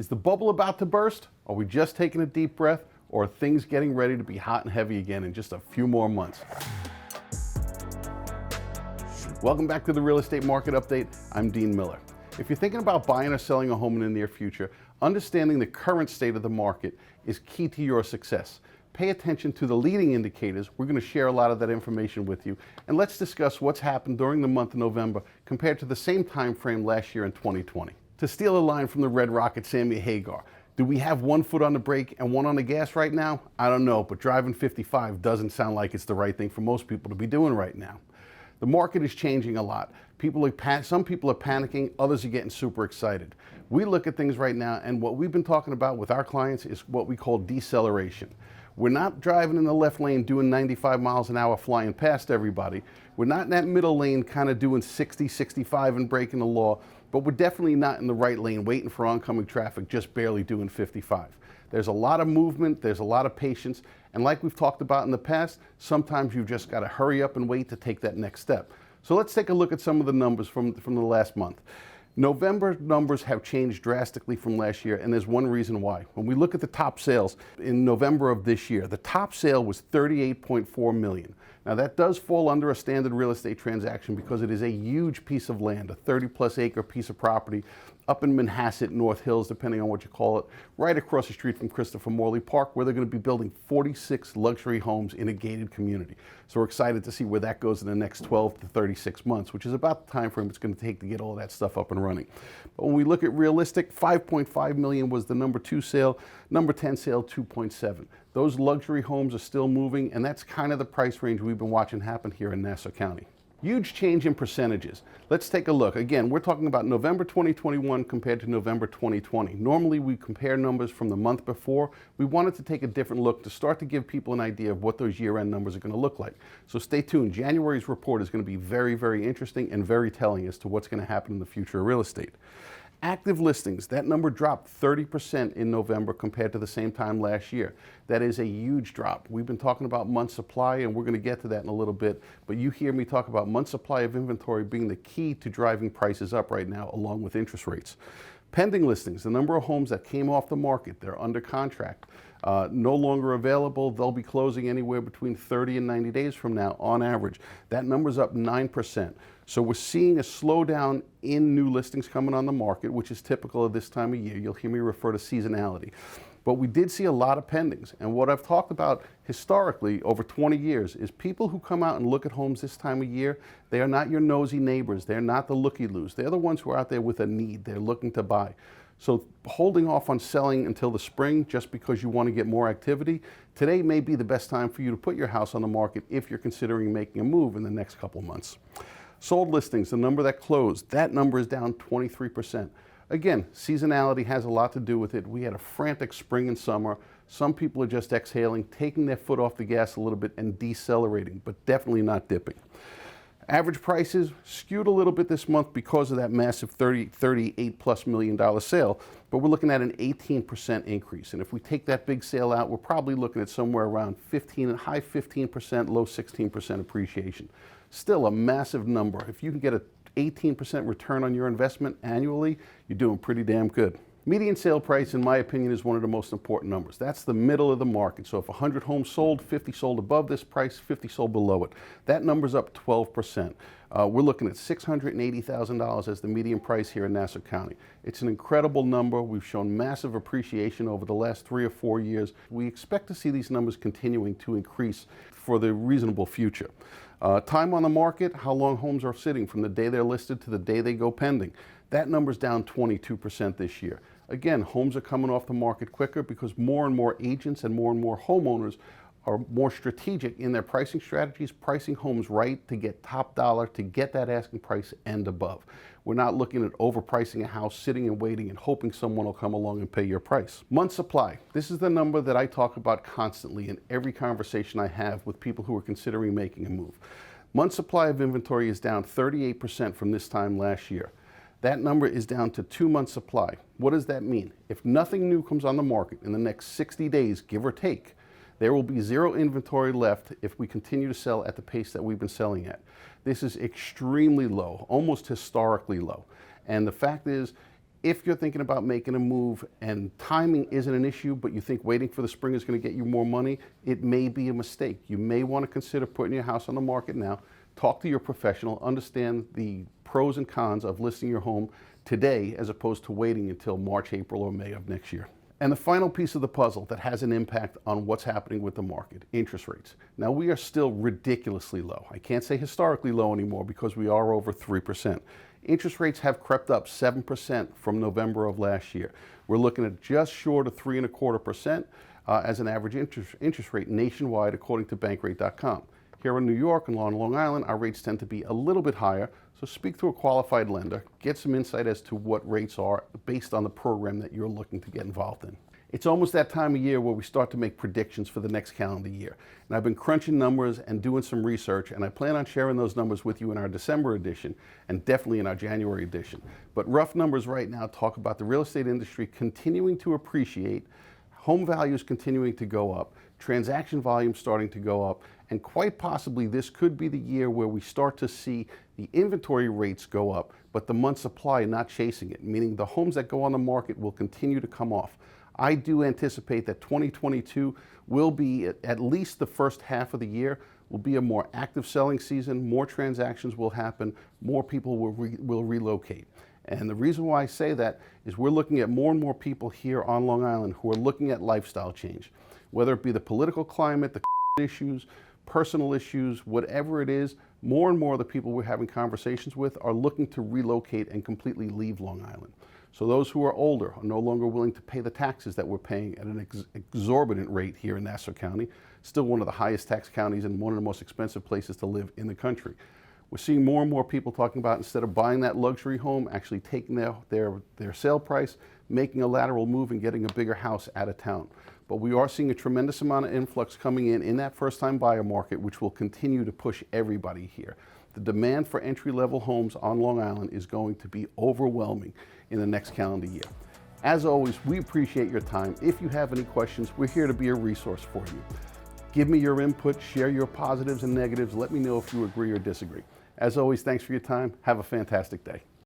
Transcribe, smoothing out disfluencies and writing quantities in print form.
Is the bubble about to burst? Are we just taking a deep breath? Or are things getting ready to be hot and heavy again in just a few more months? Welcome back to the Real Estate Market Update. I'm Dean Miller. If you're thinking about buying or selling a home in the near future, understanding the current state of the market is key to your success. Pay attention to the leading indicators. We're going to share a lot of that information with you. And let's discuss what's happened during the month of November compared to the same time frame last year in 2020. To steal a line from the Red Rocket, Sammy Hagar, do we have one foot on the brake and one on the gas right now? I don't know, but driving 55 doesn't sound like it's the right thing for most people to be doing right now. The market is changing a lot. Some people are panicking, others are getting super excited. We look at things right now, and what we've been talking about with our clients is what we call deceleration. We're not driving in the left lane doing 95 miles an hour flying past everybody. We're not in that middle lane kind of doing 60, 65 and breaking the law, but we're definitely not in the right lane waiting for oncoming traffic, just barely doing 55. There's a lot of movement, there's a lot of patience, and like we've talked about in the past, sometimes you've just got to hurry up and wait to take that next step. So let's take a look at some of the numbers from the last month. November numbers have changed drastically from last year, and there's one reason why. When we look at the top sales in November of this year, the top sale was $38.4 million. Now that does fall under a standard real estate transaction because it is a huge piece of land, a 30-plus acre piece of property up in Manhasset, North Hills, depending on what you call it, right across the street from Christopher Morley Park, where they're going to be building 46 luxury homes in a gated community. So we're excited to see where that goes in the next 12 to 36 months, which is about the time frame it's going to take to get all that stuff up and running. But when we look at realistic, $5.5 million was the number 2 sale, number 10 sale, $2.7. Those luxury homes are still moving, and that's kind of the price range we've been watching happen here in Nassau County. Huge change in percentages. Let's take a look. Again, we're talking about November 2021 compared to November 2020. Normally we compare numbers from the month before. We wanted to take a different look to start to give people an idea of what those year-end numbers are going to look like. So stay tuned. January's report is going to be very, very interesting and very telling as to what's going to happen in the future of real estate. Active listings, that number dropped 30% in November compared to the same time last year. That is a huge drop. We've been talking about month supply, and we're going to get to that in a little bit, but you hear me talk about month supply of inventory being the key to driving prices up right now, along with interest rates. Pending listings, the number of homes that came off the market, they're under contract, no longer available. They'll be closing anywhere between 30 and 90 days from now on average. That number's up 9%. So we're seeing a slowdown in new listings coming on the market, which is typical of this time of year. You'll hear me refer to seasonality. But we did see a lot of pendings. And what I've talked about historically over 20 years is people who come out and look at homes this time of year, they are not your nosy neighbors. They're not the looky-loos. They're the ones who are out there with a need. They're looking to buy. So holding off on selling until the spring just because you want to get more activity, today may be the best time for you to put your house on the market if you're considering making a move in the next couple of months. Sold listings, the number that closed, that number is down 23%. Again, seasonality has a lot to do with it. We had a frantic spring and summer. Some people are just exhaling, taking their foot off the gas a little bit and decelerating, but definitely not dipping. Average prices skewed a little bit this month because of that massive $38+ million sale, but we're looking at an 18% increase. And if we take that big sale out, we're probably looking at somewhere around high 15%, low 16% appreciation. Still a massive number. If you can get an 18% return on your investment annually, you're doing pretty damn good. Median sale price, in my opinion, is one of the most important numbers. That's the middle of the market. So if 100 homes sold, 50 sold above this price, 50 sold below it. That number's up 12%. We're looking at $680,000 as the median price here in Nassau County. It's an incredible number. We've shown massive appreciation over the last 3 or 4 years. We expect to see these numbers continuing to increase for the reasonable future. Time on the market, how long homes are sitting from the day they're listed to the day they go pending. That number's down 22% this year. Again, homes are coming off the market quicker because more and more agents and more homeowners are more strategic in their pricing strategies, pricing homes right to get top dollar, to get that asking price and above. We're not looking at overpricing a house, sitting and waiting and hoping someone will come along and pay your price. Month supply. This is the number that I talk about constantly in every conversation I have with people who are considering making a move. Month supply of inventory is down 38% from this time last year. That number is down to 2 months supply. What does that mean? If nothing new comes on the market in the next 60 days, give or take, there will be zero inventory left if we continue to sell at the pace that we've been selling at. This is extremely low, almost historically low. And the fact is, If you're thinking about making a move and timing isn't an issue, but you think waiting for the spring is going to get you more money, it may be a mistake. You may want to consider putting your house on the market now. Talk to your professional, understand the pros and cons of listing your home today as opposed to waiting until March, April, or May of next year. And the final piece of the puzzle that has an impact on what's happening with the market, interest rates. Now, we are still ridiculously low. I can't say historically low anymore because we are over 3%. Interest rates have crept up 7% from November of last year. We're looking at just short of 3.25% as an average interest rate nationwide, according to bankrate.com. Here in New York and on Long Island, our rates tend to be a little bit higher, so speak to a qualified lender, get some insight as to what rates are based on the program that you're looking to get involved in. It's almost that time of year where we start to make predictions for the next calendar year. And I've been crunching numbers and doing some research, and I plan on sharing those numbers with you in our December edition and definitely in our January edition. But rough numbers right now talk about the real estate industry continuing to appreciate, home values continuing to go up, transaction volume starting to go up, and quite possibly this could be the year where we start to see the inventory rates go up, but the month supply not chasing it, meaning the homes that go on the market will continue to come off. I do anticipate that 2022 will be, at least the first half of the year, will be a more active selling season, more transactions will happen, more people will relocate. And the reason why I say that is we're looking at more and more people here on Long Island who are looking at lifestyle change, whether it be the political climate, the issues, personal issues, whatever it is, more and more of the people we're having conversations with are looking to relocate and completely leave Long Island. So those who are older are no longer willing to pay the taxes that we're paying at an exorbitant rate here in Nassau County, still one of the highest tax counties and one of the most expensive places to live in the country. We're seeing more and more people talking about, instead of buying that luxury home, actually taking their sale price, making a lateral move and getting a bigger house out of town. But we are seeing a tremendous amount of influx coming in that first-time buyer market, which will continue to push everybody here. The demand for entry-level homes on Long Island is going to be overwhelming in the next calendar year. As always, we appreciate your time. If you have any questions, we're here to be a resource for you. Give me your input, share your positives and negatives. Let me know if you agree or disagree. As always, thanks for your time. Have a fantastic day.